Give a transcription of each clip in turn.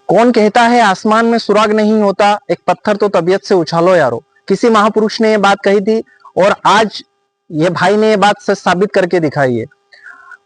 कौन कहता है आसमान में सुराग नहीं होता, एक पत्थर तो तबीयत से उछालो यारो। किसी महापुरुष ने ये बात कही थी और आज ये भाई ने ये बात सच साबित करके दिखाई है।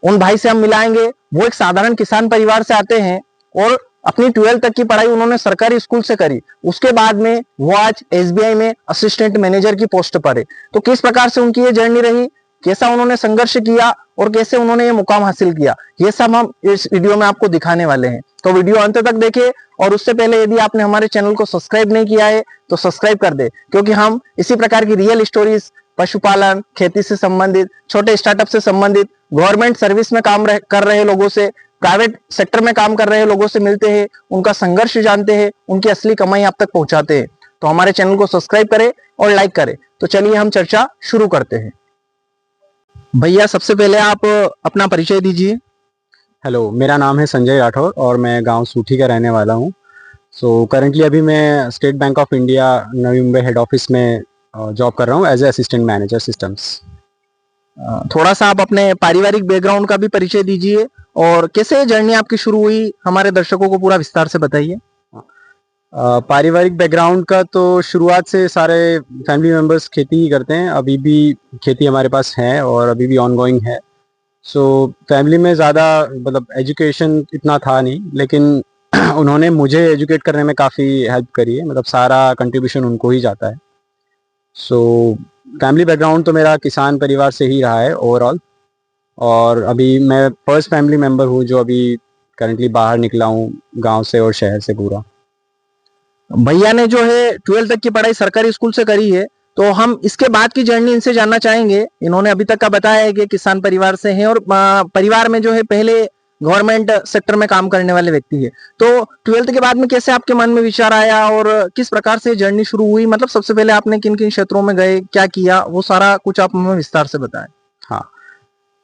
उन भाई से हम मिलाएंगे। वो एक साधारण किसान परिवार से आते हैं और अपनी 12th तक की पढ़ाई उन्होंने सरकारी स्कूल से करी। उसके बाद में वो आज एसबीआई में असिस्टेंट मैनेजर की पोस्ट पर है। तो किस प्रकार से उनकी ये जर्नी रही, कैसा उन्होंने संघर्ष किया और कैसे उन्होंने ये मुकाम हासिल किया, ये सब हम इस वीडियो में आपको दिखाने वाले हैं। तो वीडियो अंत तक देखें और उससे पहले यदि आपने हमारे चैनल को सब्सक्राइब नहीं किया है तो सब्सक्राइब कर दे, क्योंकि हम इसी प्रकार की रियल स्टोरीज, पशुपालन, खेती से संबंधित, छोटे स्टार्टअप से संबंधित, गवर्नमेंट सर्विस में काम कर रहे लोगों से, प्राइवेट सेक्टर में काम कर रहे लोगों से मिलते हैं, उनका संघर्ष जानते हैं, उनकी असली कमाई आप तक पहुंचाते हैं। तो हमारे चैनल को सब्सक्राइब करें और लाइक करें। तो चलिए हम चर्चा शुरू करते हैं। भैया सबसे पहले आप अपना परिचय दीजिए। हेलो, मेरा नाम है संजय राठौर और मैं गांव सूठी का रहने वाला हूं। करंटली अभी मैं State Bank of India Navi Mumbai head office में जॉब कर रहा हूं as a assistant manager systems. थोड़ा सा आप अपने पारिवारिक बैकग्राउंड का भी परिचय दीजिए और कैसे जर्नी आपकी शुरू हुई, हमारे दर्शकों को पूरा विस्तार से बताइए। पारिवारिक बैकग्राउंड का तो शुरुआत से सारे फैमिली मेंबर्स खेती ही करते हैं। अभी भी खेती हमारे पास है और अभी भी ऑनगोइंग है। फैमिली में ज़्यादा मतलब एजुकेशन इतना था नहीं, लेकिन उन्होंने मुझे एजुकेट करने में काफ़ी हेल्प करी है। मतलब सारा कंट्रीब्यूशन उनको ही जाता है। फैमिली बैकग्राउंड तो मेरा किसान परिवार से ही रहा है ओवरऑल। और अभी मैं फर्स्ट फैमिली मेंबर हूँ जो अभी करंटली बाहर निकला हूँ गांव से और शहर से पूरा। भैया ने जो है 12th तक की पढ़ाई सरकारी स्कूल से करी है, तो हम इसके बाद की जर्नी इनसे जानना चाहेंगे। इन्होंने अभी तक का बताया है कि किसान परिवार से हैं और परिवार में जो है पहले गवर्नमेंट सेक्टर में काम करने वाले व्यक्ति है। तो 12th के बाद में कैसे आपके मन में विचार आया और किस प्रकार से जर्नी शुरू हुई, मतलब सबसे पहले आपने किन किन क्षेत्रों में गए, क्या किया, वो सारा कुछ आप हमें विस्तार से बताएं। हाँ,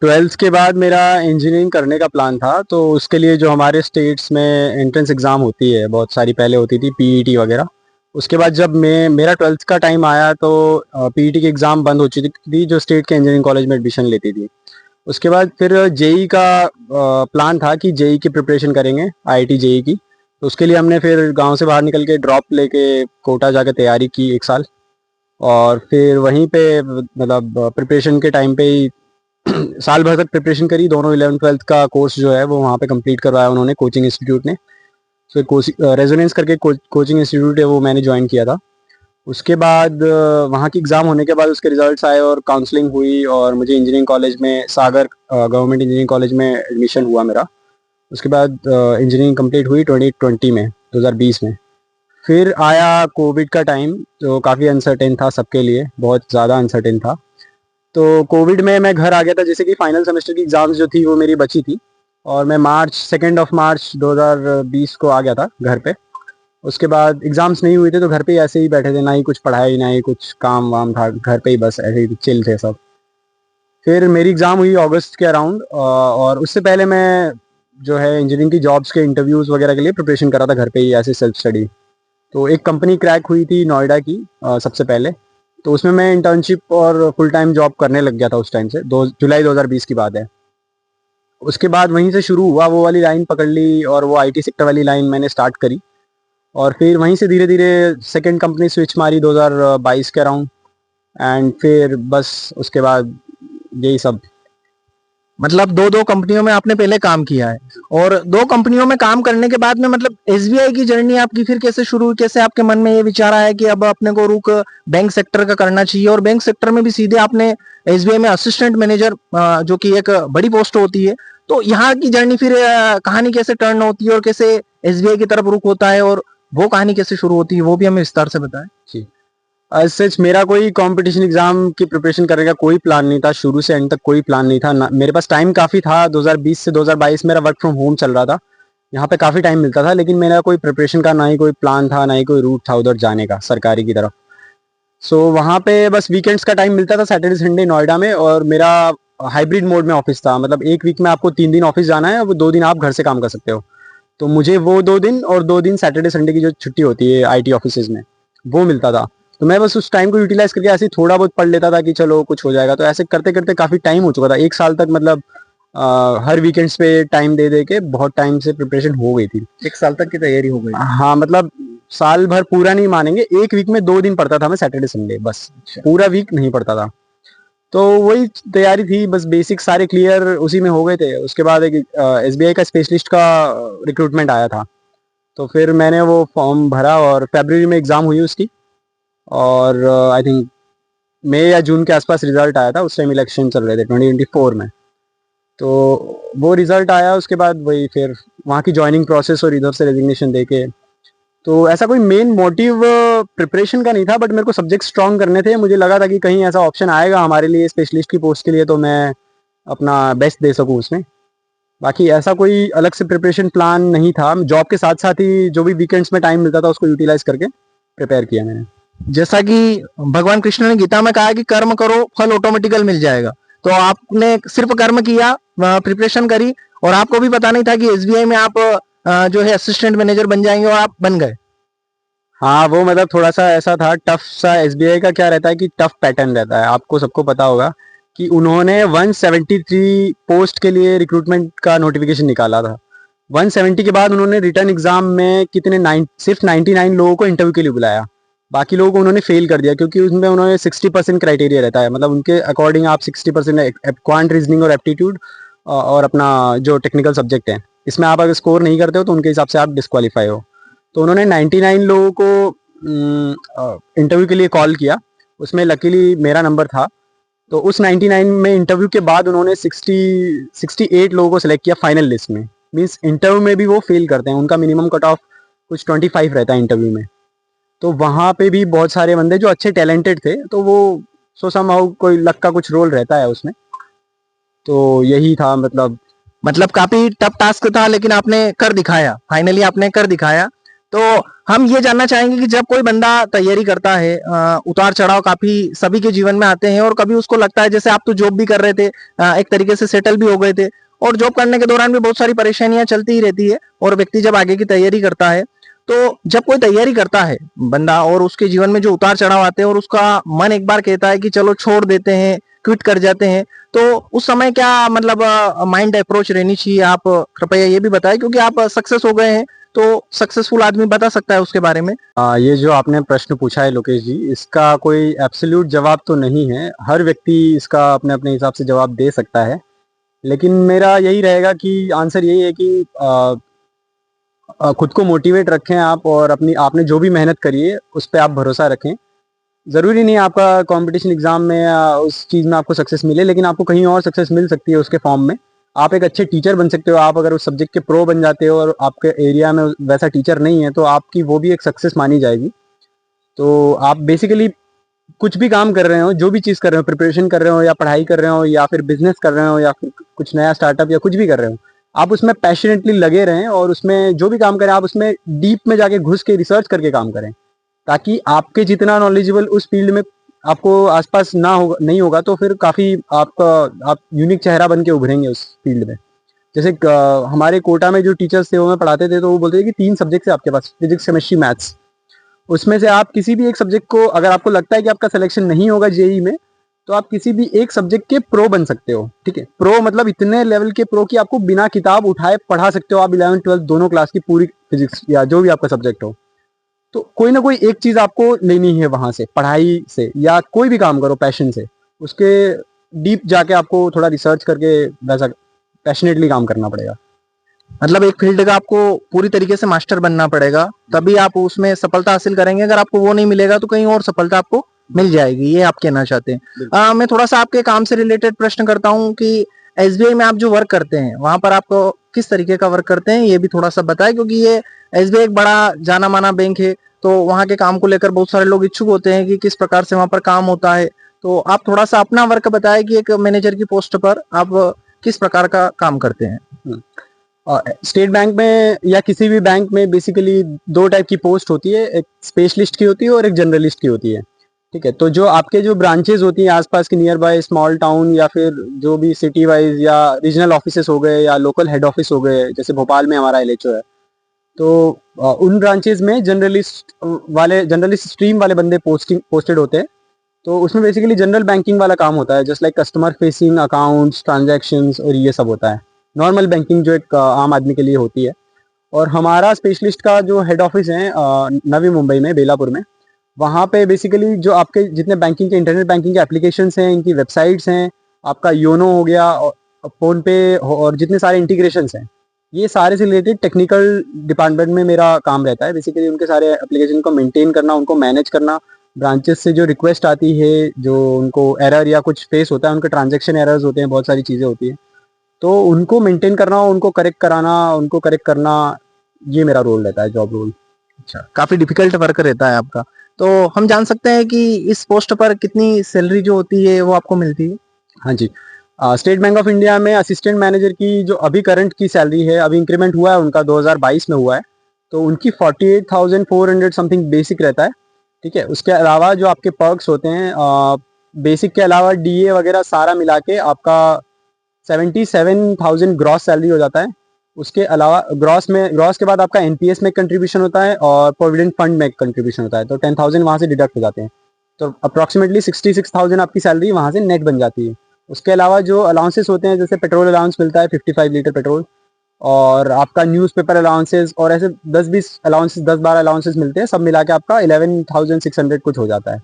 12th के बाद मेरा इंजीनियरिंग करने का प्लान था। तो उसके लिए जो हमारे स्टेट्स में एंट्रेंस एग्ज़ाम होती है, बहुत सारी पहले होती थी पीईटी वगैरह। उसके बाद जब मेरा 12th का टाइम आया तो पीईटी की एग्ज़ाम बंद हो चुकी थी जो स्टेट के इंजीनियरिंग कॉलेज में एडमिशन लेती थी। उसके बाद फिर जेई का प्लान था कि जेई की प्रिपरेशन करेंगे, आईआईटी जेई की। तो उसके लिए हमने फिर गांव से बाहर निकल के ड्रॉप लेके कोटा जाकर तैयारी की 1 साल। और फिर वहीं पे मतलब प्रिपरेशन के टाइम पे ही साल भर तक प्रिपरेशन करी। दोनों 11th-12th का कोर्स जो है वो वहाँ पे कंप्लीट करवाया उन्होंने कोचिंग इंस्टीट्यूट ने। रेजोनेंस करके कोचिंग इंस्टीट्यूट है वो मैंने ज्वाइन किया था। उसके बाद वहाँ की एग्ज़ाम होने के बाद उसके रिजल्ट्स आए और काउंसलिंग हुई और मुझे इंजीनियरिंग कॉलेज में सागर गवर्नमेंट इंजीनियरिंग कॉलेज में एडमिशन हुआ मेरा। उसके बाद इंजीनियरिंग कंप्लीट हुई 2020 में, 2020 में। फिर आया कोविड का टाइम, तो काफ़ी अनसर्टेन था सबके लिए, बहुत ज़्यादा अनसर्टेन था। तो कोविड में मैं घर आ गया था, जैसे कि फाइनल सेमेस्टर की एग्ज़ाम्स जो थी वो मेरी बची थी और मैं 2 मार्च 2020 को आ गया था घर पे। उसके बाद एग्ज़ाम्स नहीं हुए थे तो घर पे ही ऐसे ही बैठे थे, ना ही कुछ पढ़ाई ना ही कुछ काम वाम था, घर पे ही बस ऐसे ही चिल थे सब। फिर मेरी एग्ज़ाम हुई अगस्त के अराउंड और उससे पहले मैं जो है इंजीनियरिंग की जॉब्स के इंटरव्यूज़ वगैरह के लिए प्रिपरेशन करा था घर पे ही ऐसे सेल्फ स्टडी। तो एक कंपनी क्रैक हुई थी नोएडा की सबसे पहले। तो उसमें मैं इंटर्नशिप और फुल टाइम जॉब करने लग गया था उस टाइम से। जुलाई 2020 की बात है। उसके बाद वहीं से शुरू हुआ, वो वाली लाइन पकड़ ली और वो आईटी सेक्टर वाली लाइन मैंने स्टार्ट करी। और फिर वहीं से धीरे धीरे सेकंड कंपनी स्विच मारी 2022 के अराउंड। एंड फिर बस उसके बाद यही सब। मतलब दो दो कंपनियों में आपने पहले काम किया है और 2 कंपनियों में काम करने के बाद में मतलब एसबीआई की जर्नी आपकी फिर कैसे शुरू हुई, कैसे आपके मन में ये विचार आया कि अब अपने को रुक बैंक सेक्टर का करना चाहिए और बैंक सेक्टर में भी सीधे आपने एसबीआई में असिस्टेंट मैनेजर, जो कि एक बड़ी पोस्ट होती है। तो यहाँ की जर्नी फिर कहानी कैसे टर्न होती है और कैसे एसबीआई की तरफ रुख होता है और वो कहानी कैसे शुरू होती है, वो भी हमें विस्तार से बताएं। जी, सच मेरा कोई कंपटीशन एग्जाम की प्रिपरेशन करने का कोई प्लान नहीं था, शुरू से एंड तक कोई प्लान नहीं था ना। मेरे पास टाइम काफ़ी था, 2020 से 2022 मेरा वर्क फ्रॉम होम चल रहा था, यहाँ पे काफ़ी टाइम मिलता था। लेकिन मेरा कोई प्रिपरेशन का ना ही कोई प्लान था, ना ही कोई रूट था उधर जाने का सरकारी की तरफ। वहाँ पे बस वीकेंड्स का टाइम मिलता था, सैटरडे संडे नोएडा में। और मेरा हाइब्रिड मोड में ऑफिस था, मतलब एक वीक में आपको 3 दिन ऑफिस जाना है और वो 2 दिन आप घर से काम कर सकते हो। तो मुझे वो 2 दिन और 2 दिन सैटरडे संडे की जो छुट्टी होती है आईटी ऑफिस में, वो मिलता था। तो मैं बस उस टाइम को यूटिलाइज करके ऐसे ही थोड़ा बहुत पढ़ लेता था कि चलो कुछ हो जाएगा। तो ऐसे करते करते काफ़ी टाइम हो चुका था, 1 साल तक मतलब हर वीकेंड्स पे टाइम दे दे के बहुत टाइम से प्रिपरेशन हो गई थी। 1 साल तक की तैयारी हो गई। हाँ मतलब साल भर पूरा नहीं मानेंगे, एक वीक में 2 दिन पढ़ता था मैं, सैटरडे संडे बस, अच्छा। पूरा वीक नहीं पढ़ता था। तो वही तैयारी थी, बस बेसिक सारे क्लियर उसी में हो गए थे। उसके बाद एक एसबीआई का स्पेशलिस्ट का रिक्रूटमेंट आया था, तो फिर मैंने वो फॉर्म भरा और फरवरी में एग्ज़ाम हुई उसकी, और आई थिंक मई या जून के आसपास रिजल्ट आया था। उस टाइम इलेक्शन चल रहे थे 2024 में, तो वो रिजल्ट आया। उसके बाद वही फिर वहाँ की ज्वाइनिंग प्रोसेस और इधर से रेजिग्नेशन देके, तो ऐसा कोई मेन मोटिव प्रिपरेशन का नहीं था, बट मेरे को सब्जेक्ट स्ट्रॉन्ग करने थे। मुझे लगा था कि कहीं ऐसा ऑप्शन आएगा हमारे लिए स्पेशलिस्ट की पोस्ट के लिए, तो मैं अपना बेस्ट दे सकूँ उसमें। बाकी ऐसा कोई अलग से प्रिपरेशन प्लान नहीं था। जॉब के साथ साथ ही जो भी वीकेंड्स में टाइम मिलता था उसको यूटिलाइज करके प्रिपेयर किया मैंने। जैसा कि भगवान कृष्ण ने गीता में कहा है कि कर्म करो फल ऑटोमेटिकल मिल जाएगा, तो आपने सिर्फ कर्म किया, प्रिपरेशन करी, और आपको भी पता नहीं था कि एसबीआई में आप जो है असिस्टेंट मैनेजर बन जाएंगे, और आप बन गए। हाँ वो मतलब थोड़ा सा ऐसा था, टफ सा। एसबीआई का क्या रहता है कि टफ पैटर्न रहता है, आपको सबको पता होगा कि उन्होंने 173 पोस्ट के लिए रिक्रूटमेंट का नोटिफिकेशन निकाला था। 170 के बाद उन्होंने रिटर्न एग्जाम में सिर्फ 99 लोगों को इंटरव्यू के लिए बुलाया, बाकी लोगों को उन्होंने फेल कर दिया, क्योंकि उसमें उन्होंने 60% क्राइटेरिया रहता है। मतलब उनके अकॉर्डिंग आप 60% क्वांट रीजनिंग और एप्टीट्यूड और अपना जो टेक्निकल सब्जेक्ट है, इसमें आप अगर स्कोर नहीं करते हो तो उनके हिसाब से आप डिस्क्वालीफाई हो। तो उन्होंने 99 लोगों को इंटरव्यू के लिए कॉल किया, उसमें लकीली मेरा नंबर था। तो उस 99 में इंटरव्यू के बाद उन्होंने 68 लोगों को सिलेक्ट किया फाइनल लिस्ट में। मींस इंटरव्यू में भी वो फेल करते हैं, उनका मिनिमम कट ऑफ कुछ 25 रहता है इंटरव्यू में। तो वहाँ पे भी बहुत सारे बंदे जो अच्छे टैलेंटेड थे, तो वो समहाउ कोई लक का कुछ रोल रहता है उसमें। तो यही था मतलब काफी टफ टास्क था, लेकिन आपने कर दिखाया, फाइनली आपने कर दिखाया। तो हम ये जानना चाहेंगे कि जब कोई बंदा तैयारी करता है, उतार चढ़ाव काफी सभी के जीवन में आते हैं, और कभी उसको लगता है, जैसे आप तो जॉब भी कर रहे थे, एक तरीके से सेटल भी हो गए थे, और जॉब करने के दौरान भी बहुत सारी परेशानियां चलती ही रहती है, और व्यक्ति जब आगे की तैयारी करता है, तो जब कोई तैयारी करता है बंदा, और उसके जीवन में जो उतार चढ़ाव आते हैं, और उसका मन एक बार कहता है कि चलो छोड़ देते हैं, क्विट कर जाते हैं, तो उस समय क्या मतलब माइंड अप्रोच रहनी चाहिए? आप कृपया ये भी बताएं, क्योंकि आप सक्सेस हो गए हैं, तो सक्सेसफुल आदमी बता सकता है उसके बारे में। ये जो आपने प्रश्न पूछा है लोकेश जी, इसका कोई एब्सोल्यूट जवाब तो नहीं है। हर व्यक्ति इसका अपने अपने हिसाब से जवाब दे सकता है, लेकिन मेरा यही रहेगा कि आंसर यही है कि खुद को मोटिवेट रखें आप, और अपनी आपने जो भी मेहनत करी है उस पर आप भरोसा रखें। ज़रूरी नहीं आपका कंपटीशन एग्जाम में या उस चीज़ में आपको सक्सेस मिले, लेकिन आपको कहीं और सक्सेस मिल सकती है उसके फॉर्म में। आप एक अच्छे टीचर बन सकते हो। आप अगर उस सब्जेक्ट के प्रो बन जाते हो और आपके एरिया में वैसा टीचर नहीं है, तो आपकी वो भी एक सक्सेस मानी जाएगी। तो आप बेसिकली कुछ भी काम कर रहे हो, जो भी चीज़ कर रहे हो, प्रिपरेशन कर रहे हो या पढ़ाई कर रहे हो या फिर बिजनेस कर रहे हो या फिर कुछ नया स्टार्टअप या कुछ भी कर रहे हो, आप उसमें पैशनेटली लगे रहें, और उसमें जो भी काम करें आप उसमें डीप में जाके घुस के रिसर्च करके काम करें, ताकि आपके जितना नॉलेजेबल उस फील्ड में आपको आसपास नहीं होगा, तो फिर काफ़ी आप यूनिक चेहरा बन के उभरेंगे उस फील्ड में। जैसे हमारे कोटा में जो टीचर्स थे वो हमें पढ़ाते थे, तो वो बोलते थे कि 3 सब्जेक्ट है आपके पास, फिजिक्स, केमिस्ट्री, मैथ्स। उसमें से आप किसी भी एक सब्जेक्ट को, अगर आपको लगता है कि आपका सिलेक्शन नहीं होगा जेई में, तो आप किसी भी एक सब्जेक्ट के प्रो बन सकते हो। ठीक है, प्रो मतलब इतने लेवल के प्रो कि आपको बिना किताब उठाए पढ़ा सकते हो आप 11 12 दोनों क्लास की पूरी फिजिक्स या जो भी आपका सब्जेक्ट हो। तो कोई ना कोई एक चीज आपको लेनी है वहां से, पढ़ाई से या कोई भी काम करो पैशन से, उसके डीप जाके आपको थोड़ा रिसर्च करके वैसा पैशनेटली काम करना पड़ेगा। मतलब एक फील्ड का आपको पूरी तरीके से मास्टर बनना पड़ेगा, तभी आप उसमें सफलता हासिल करेंगे। अगर आपको वो नहीं मिलेगा तो कहीं और सफलता आपको मिल जाएगी, ये आप कहना चाहते हैं। मैं थोड़ा सा आपके काम से रिलेटेड प्रश्न करता हूँ कि एसबीआई में आप जो वर्क करते हैं, वहां पर आप किस तरीके का वर्क करते हैं, ये भी थोड़ा सा बताएं, क्योंकि ये एसबीआई एक बड़ा जाना माना बैंक है, तो वहाँ के काम को लेकर बहुत सारे लोग इच्छुक होते हैं कि किस प्रकार से वहां पर काम होता है। तो आप थोड़ा सा अपना वर्क बताएं कि एक मैनेजर की पोस्ट पर आप किस प्रकार का काम करते हैं। स्टेट बैंक में या किसी भी बैंक में बेसिकली 2 टाइप की पोस्ट होती है, एक स्पेशलिस्ट की होती है और एक जनरलिस्ट की होती है। ठीक है, तो जो आपके जो ब्रांचेज होती हैं आसपास की नियर बाय स्मॉल टाउन या फिर जो भी सिटी वाइज या रीजनल ऑफिसेस हो गए या लोकल हेड ऑफिस हो गए, जैसे भोपाल में हमारा एलएचओ है, तो उन ब्रांचेज में जनरलिस्ट स्ट्रीम वाले बंदे पोस्टेड होते हैं। तो उसमें बेसिकली जनरल बैंकिंग वाला काम होता है, just like customer facing accounts, transactions और ये सब होता है। नॉर्मल बैंकिंग जो एक आम आदमी के लिए होती है। और हमारा स्पेशलिस्ट का जो हेड ऑफिस है नवी मुंबई में, बेलापुर में, वहाँ पे बेसिकली जो आपके जितने बैंकिंग के इंटरनेट बैंकिंग के एप्लीकेशंस हैं, इनकी वेबसाइट्स हैं, आपका योनो हो गया और फ़ोन पे और जितने सारे इंटीग्रेशंस हैं, ये सारे से रिलेटेड टेक्निकल डिपार्टमेंट में मेरा काम रहता है। बेसिकली उनके सारे एप्लीकेशन को मेंटेन करना, उनको मैनेज करना, ब्रांचेस से जो रिक्वेस्ट आती है, जो उनको एरर या कुछ फेस होता है, उनके ट्रांजैक्शन एरर्स होते हैं, बहुत सारी चीज़ें होती हैं, तो उनको मेंटेन करना, उनको करेक्ट कराना, उनको करेक्ट करना, ये मेरा रोल रहता है, जॉब रोल। अच्छा, काफी डिफिकल्ट वर्क रहता है आपका। तो हम जान सकते हैं कि इस पोस्ट पर कितनी सैलरी जो होती है वो आपको मिलती है? हाँ जी, स्टेट बैंक ऑफ इंडिया में असिस्टेंट मैनेजर की जो अभी करंट की सैलरी है, अभी इंक्रीमेंट हुआ है उनका 2022 में हुआ है, तो उनकी 48,400 समथिंग बेसिक रहता है। ठीक है, उसके अलावा जो आपके पर्क्स होते हैं, बेसिक के अलावा डीए वगैरह सारा मिला के आपका 77,000 ग्रॉस सैलरी हो जाता है। उसके अलावा ग्रॉस के बाद आपका एनपीएस में कंट्रीब्यूशन होता है और प्रोविडेंट फंड में कंट्रीब्यूशन होता है, तो 10,000 वहाँ से डिडक्ट हो जाते हैं, तो अप्रॉक्सीमेटली 66,000 आपकी सैलरी वहाँ से नेट बन जाती है। उसके अलावा जो अलाउंसेस होते हैं, जैसे पेट्रोल अलाउंस मिलता है 55 लीटर पेट्रोल, और आपका न्यूज़पेपर अलाउंसेस और ऐसे 10-20 अलाउंसेस, 10-12 अलाउंसेस मिलते हैं, सब मिला के आपका 11,600 कुछ हो जाता है।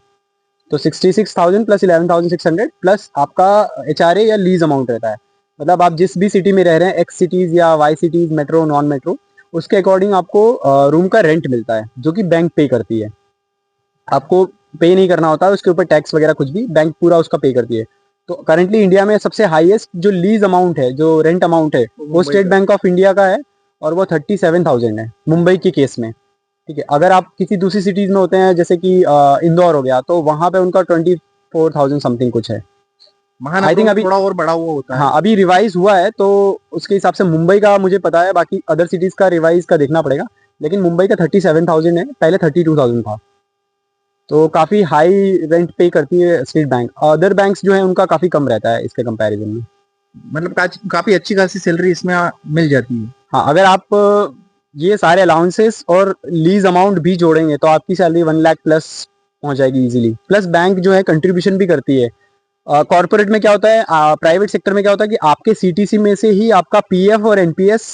तो 66,000 प्लस 11,600 प्लस आपका एचआरए या लीज अमाउंट रहता है। मतलब आप जिस भी सिटी में रह रहे हैं, एक्स सिटीज़ या Y cities, metro non metro, उसके अकॉर्डिंग आपको रूम का रेंट मिलता है, जो कि बैंक पे करती है। आपको पे नहीं करना होता है उसके ऊपर टैक्स वगैरह कुछ भी, बैंक पूरा उसका पे करती है। तो करंटली इंडिया में सबसे हाईएस्ट जो लीज अमाउंट है, जो रेंट अमाउंट है, वो स्टेट बैंक ऑफ इंडिया का है, और वो 37,000 है मुंबई के केस में। ठीक है, अगर आप किसी दूसरी सिटीज में होते हैं, जैसे कि इंदौर हो गया, तो वहाँ पे उनका 24,000 समथिंग कुछ है। आई थिंक अभी थोड़ा और बड़ा हुआ होता है। हाँ, अभी रिवाइज हुआ है, तो उसके हिसाब से मुंबई का मुझे पता है, बाकी अदर सिटीज का रिवाइज का देखना पड़ेगा, लेकिन मुंबई का 37,000 है, पहले 32,000 था। तो काफी हाई रेंट पे करती है स्टेट बैंक। अदर बैंक्स जो है उनका काफी कम रहता है इसके कंपैरिजन में। मतलब काफी अच्छी खासी सैलरी इसमें मिल जाती है। हाँ, अगर आप ये सारे अलाउंसेस और लीज अमाउंट भी जोड़ेंगे तो आपकी सैलरी 1 लाख प्लस पहुंच जाएगी इजीली। प्लस बैंक जो है कंट्रीब्यूशन भी करती है। कॉर्पोरेट में क्या होता है, प्राइवेट सेक्टर में क्या होता है कि आपके सीटीसी में से ही आपका पीएफ और एनपीएस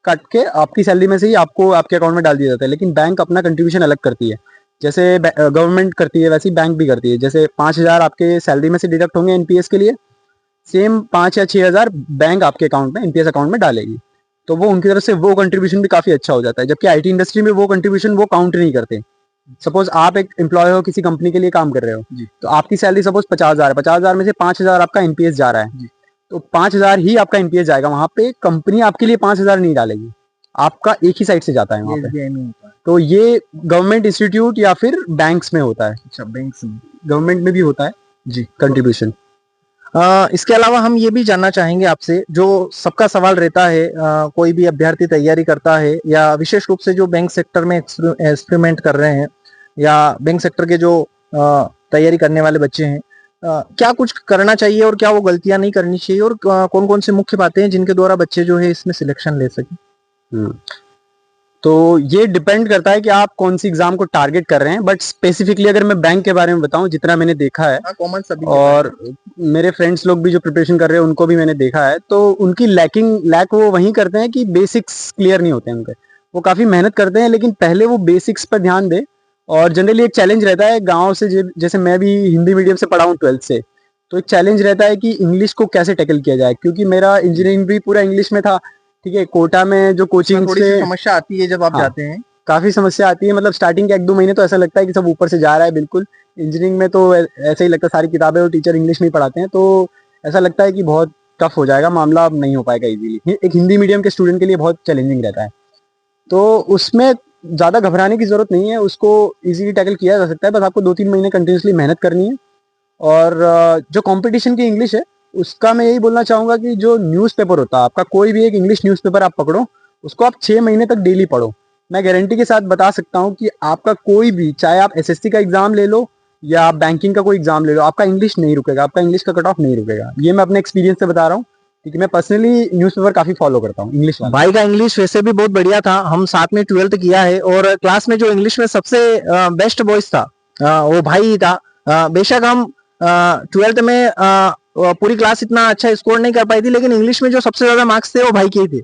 कट के आपकी सैलरी में से ही आपको आपके अकाउंट में डाल दिया जाता है, लेकिन बैंक अपना कंट्रीब्यूशन अलग करती है। जैसे गवर्नमेंट करती है, वैसे ही बैंक भी करती है। जैसे 5,000 आपके सैलरी में से डिडक्ट होंगे एनपीएस के लिए, सेम 5 या 6,000 बैंक आपके अकाउंट में, एनपीएस अकाउंट में डालेगी। तो वो उनकी तरफ से वो कंट्रीब्यूशन भी काफी अच्छा हो जाता है, जबकि आईटी इंडस्ट्री में वो कंट्रीब्यूशन वो काउंट नहीं करते। सपोज आप एक एम्प्लॉय हो, किसी कंपनी के लिए काम कर रहे हो, तो आपकी सैलरी सपोज 50,000 है, 50,000 में से 5,000 आपका एनपीएस जा रहा है, तो 5,000 ही आपका एनपीएस जाएगा। वहां पे कंपनी आपके लिए 5,000 नहीं डालेगी, आपका एक ही साइड से जाता है वहां पे। तो ये गवर्नमेंट इंस्टीट्यूट या फिर बैंक्स में होता है। अच्छा, बैंक्स में, गवर्नमेंट में भी होता है जी कंट्रीब्यूशन। इसके अलावा हम ये भी जानना चाहेंगे आपसे, जो सबका सवाल रहता है, कोई भी अभ्यर्थी तैयारी करता है या विशेष रूप से जो बैंक सेक्टर में एक्सपेरिमेंट कर रहे हैं या बैंक सेक्टर के जो तैयारी करने वाले बच्चे हैं, क्या कुछ करना चाहिए और क्या वो गलतियां नहीं करनी चाहिए, और कौन कौन सी मुख्य बातें हैं जिनके द्वारा बच्चे जो है इसमें सिलेक्शन ले सके? तो ये डिपेंड करता है कि आप कौन सी एग्जाम को टारगेट कर रहे हैं, बट स्पेसिफिकली अगर मैं बैंक के बारे में बताऊं, जितना मैंने देखा है, कॉमन सभी और मेरे फ्रेंड्स लोग भी जो प्रिपरेशन कर रहे हैं उनको भी मैंने देखा है, तो उनकी लैक वो वहीं करते हैं कि बेसिक्स क्लियर नहीं होते हैं उनके। वो काफी मेहनत करते हैं, लेकिन पहले वो बेसिक्स पर ध्यान दे। और जनरली एक चैलेंज रहता है गाँव से, जैसे मैं भी हिंदी मीडियम से पढ़ा हूँ 12th से, तो एक चैलेंज रहता है कि इंग्लिश को कैसे टैकल किया जाए, क्योंकि मेरा इंजीनियरिंग भी पूरा इंग्लिश में था। ठीक है, कोटा में जो कोचिंग से समस्या आती है जब आप जाते हैं, काफी समस्या आती है। मतलब स्टार्टिंग के 1-2 महीने तो ऐसा लगता है कि सब ऊपर से जा रहा है बिल्कुल। इंजीनियरिंग में तो ऐसा ही लगता है, सारी किताबें और टीचर इंग्लिश में ही पढ़ाते हैं, तो ऐसा लगता है कि बहुत टफ हो जाएगा मामला, अब नहीं हो पाएगा इजीली। एक हिंदी मीडियम के स्टूडेंट के लिए बहुत चैलेंजिंग रहता है, तो उसमें ज्यादा घबराने की जरूरत नहीं है, उसको इजीली टैकल किया जा सकता है। बस आपको 2-3 महीने कंटिन्यूसली मेहनत करनी है। और जो कंपटीशन की इंग्लिश है, उसका मैं यही बोलना चाहूंगा कि जो न्यूज़पेपर होता है आपका, कोई भी एक इंग्लिश न्यूज़पेपर आप पकड़ो, उसको आप 6 महीने तक डेली पढ़ो। मैं गारंटी के साथ बता सकता हूँ कि आपका कोई भी, चाहे आप एसएससी का एग्जाम ले लो या आप बैंकिंग का कोई एग्जाम ले लो, आपका इंग्लिश नहीं रुकेगा, आपका इंग्लिश का कट ऑफ नहीं रुकेगा। ये मैं अपने एक्सपीरियंस से बता रहा हूँ, क्योंकि मैं पर्सनली न्यूज़पेपर काफी फॉलो करता हूँ इंग्लिश वाला। भाई का इंग्लिश वैसे भी बहुत बढ़िया था, हम साथ में 12th किया है, और क्लास में जो इंग्लिश में सबसे बेस्ट बॉयज था वो भाई ही था। बेशक हम 12th में पूरी क्लास इतना अच्छा स्कोर नहीं कर पाई थी, लेकिन इंग्लिश में जो सबसे ज्यादा मार्क्स थे वो भाई के ही थे।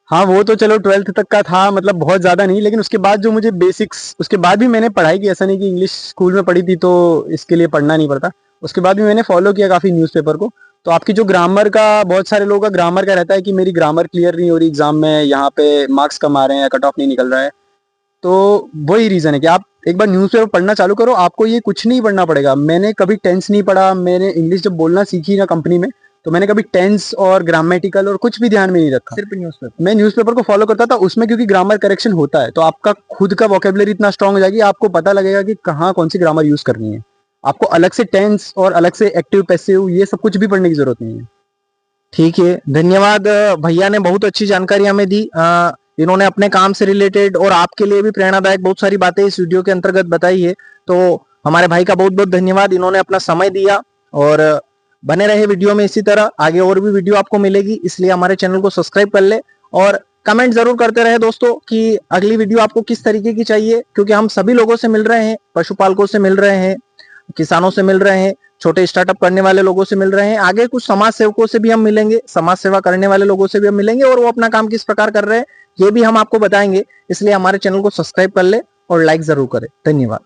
हाँ वो तो चलो 12th तक का था, मतलब बहुत ज़्यादा नहीं, लेकिन उसके बाद जो मुझे बेसिक्स, उसके बाद भी मैंने पढ़ाई की, ऐसा नहीं कि इंग्लिश स्कूल में पढ़ी थी तो इसके लिए पढ़ना नहीं पड़ता। उसके बाद भी मैंने फॉलो किया काफ़ी न्यूज़पेपर को। तो आपकी जो ग्रामर का, बहुत सारे लोगों का ग्रामर का रहता है कि मेरी ग्रामर क्लियर नहीं हो रही एग्जाम में, यहाँ पे मार्क्स कम आ रहे हैं या कट ऑफ नहीं निकल रहा है। तो वही रीज़न है कि आप एक बार न्यूज़पेपर पढ़ना चालू करो, आपको ये कुछ नहीं पढ़ना पड़ेगा। मैंने कभी टेंस नहीं पढ़ा, मैंने इंग्लिश जब बोलना सीखी ना कंपनी में, तो मैंने कभी टेंस और ग्रामेटिकल और कुछ भी ध्यान में नहीं रखा। सिर्फ न्यूज़पेपर। मैं न्यूज़पेपर को फॉलो करता था, उसमें क्योंकि ग्रामर करेक्शन होता है तो आपका खुद का वोकेबलरी इतना स्ट्रांग हो जाएगी, आपको पता लगेगा कि कहाँ कौन सी ग्रामर यूज करनी है। आपको अलग से टेंस और अलग से एक्टिव पैसिव ये सब कुछ भी पढ़ने की जरूरत नहीं है। ठीक है, धन्यवाद। भैया ने बहुत अच्छी जानकारी हमें दी। इन्होंने अपने काम से रिलेटेड और आपके लिए भी प्रेरणादायक बहुत सारी बातें इस वीडियो के अंतर्गत बताई है। तो हमारे भाई का बहुत बहुत धन्यवाद, इन्होंने अपना समय दिया। और बने रहे वीडियो में इसी तरह, आगे और भी वीडियो आपको मिलेगी, इसलिए हमारे चैनल को सब्सक्राइब कर ले और कमेंट जरूर करते रहे दोस्तों कि अगली वीडियो आपको किस तरीके की चाहिए, क्योंकि हम सभी लोगों से मिल रहे हैं, पशुपालकों से मिल रहे हैं, किसानों से मिल रहे हैं, छोटे स्टार्टअप करने वाले लोगों से मिल रहे हैं, आगे कुछ समाज सेवकों से भी हम मिलेंगे, समाज सेवा करने वाले लोगों से भी हम मिलेंगे और वो अपना काम किस प्रकार कर रहे हैं ये भी हम आपको बताएंगे। इसलिए हमारे चैनल को सब्सक्राइब कर ले और लाइक जरूर करें। धन्यवाद।